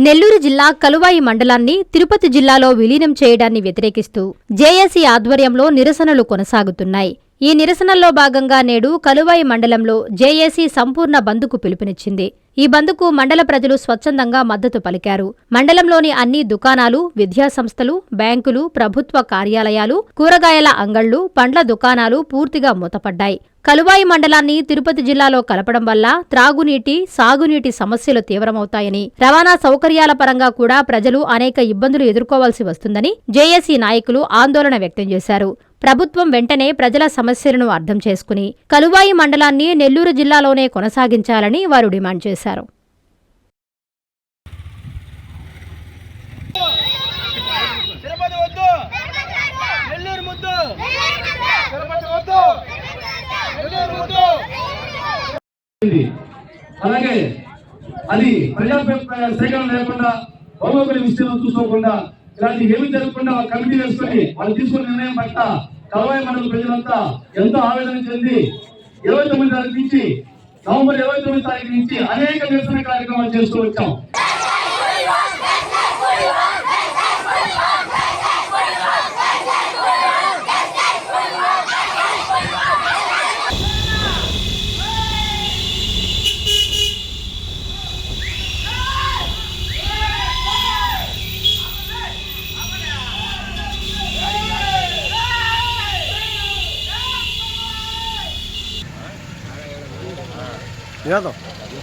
నెల్లూరు జిల్లా కలువాయి మండలాన్ని తిరుపతి జిల్లాలో విలీనం చేయడాన్ని వ్యతిరేకిస్తూ జేఏసీ ఆధ్వర్యంలో నిరసనలు కొనసాగుతున్నాయి. ఈ నిరసనల్లో భాగంగా నేడు కలువాయి మండలంలో జేఏసీ సంపూర్ణ బంద్కు పిలుపునిచ్చింది. ఈ బంద్కు మండల ప్రజలు స్వచ్ఛందంగా మద్దతు పలికారు. మండలంలోని అన్ని దుకాణాలు, విద్యాసంస్థలు, బ్యాంకులు, ప్రభుత్వ కార్యాలయాలు, కూరగాయల అంగళ్లు, పండ్ల దుకాణాలు పూర్తిగా మూతపడ్డాయి. కలువాయి మండలాన్ని తిరుపతి జిల్లాలో కలపడం వల్ల త్రాగునీటి, సాగునీటి సమస్యలు తీవ్రమవుతాయని, రవాణా సౌకర్యాల పరంగా కూడా ప్రజలు అనేక ఇబ్బందులు ఎదుర్కోవాల్సి వస్తుందని జేఏసీ నాయకులు ఆందోళన వ్యక్తం చేశారు. ప్రభుత్వం వెంటనే ప్రజల సమస్యలను అర్థం చేసుకుని కలువాయి మండలాన్ని నెల్లూరు జిల్లాలోనే కొనసాగించాలని వారు డిమాండ్ చేశారు. అలాగే అది ప్రజా సేకరణ లేకుండా భౌగోళిక విషయంలో చూసుకోకుండా ఇలాంటి ఏమి జరగకుండా కమిటీ వేసుకొని వాళ్ళు తీసుకున్న నిర్ణయం పట్ల కలువాయి మండల ప్రజలంతా ఎంతో ఆవేదన చెంది 29 తారీఖు నుంచి నవంబర్ 29 తారీఖు నుంచి అనేక నిరసన కార్యక్రమాలు చేస్తూ వచ్చాం. Yadav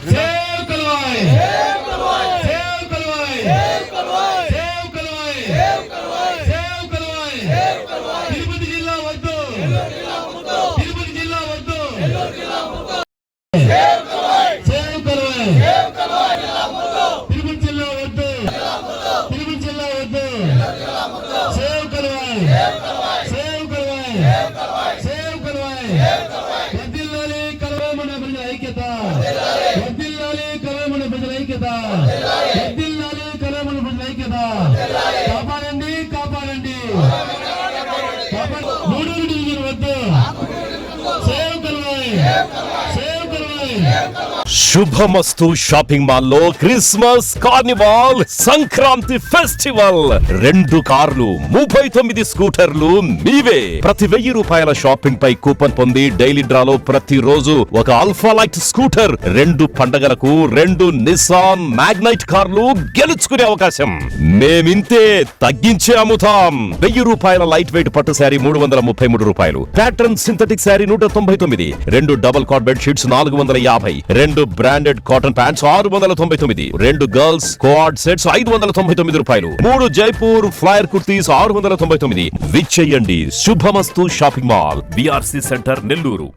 save Kaluvai, save Kaluvai, save Kaluvai, save Kaluvai, save Kaluvai, save Kaluvai, save Kaluvai, save Kaluvai, Tirupati जिल्ला वद्दु, तिरुपति जिल्ला वद्दु, save Kaluvai, save Kaluvai, save Kaluvai, Tirupati जिल्ला वद्दु, तिरुपति जिल्ला वद्दु, save Kaluvai, save Kaluvai, save Kaluvai, వద్దిల్లాలి కలువాయి మండల ప్రజల ఐక్యత, వద్దిల్లాలి కలువాయి మండల ప్రజల ఐక్యత, వద్దిల్లాలి కలువాయి మండల ప్రజల ఐక్యత. కాపాడండి, కాపాడండి, మూడూరు డివిజన్ వద్దు. Save Kaluvai, save Kaluvai. శుభమస్తు షాపింగ్ మాల్ లో క్రిస్మస్ కార్నివాల్ సంక్రాంతి ఫెస్టివల్ 2 కార్లు 39 స్కూటర్లు మీవే. ప్రతి 1000 రూపాయల షాపింగ్ పై కూపన్ పొంది డైలీ డ్రాలో ప్రతి రోజు ఒక ఆల్ఫా లైట్ స్కూటర్, 2 పండగలకు 2 నిసాన్ మ్యాగ్నైట్ కార్లు గెలుచుకునే అవకాశం. మేమింతే తగ్గించే అమ్ముతాం. 1000 రూపాయల లైట్ వెయిట్ పట్టు శారీ 333 రూపాయలు, pattern synthetic sari 199, 2 double cot bed sheets 450, 2 branded cotton pants 699, 2 girls coord sets 599 రూపాయలు, 3 జైపూర్ ఫ్లైర్ కుర్తీస్ 699. విచ్చేయండి. Shubhamastu shopping mall, BRC centre, Nellore.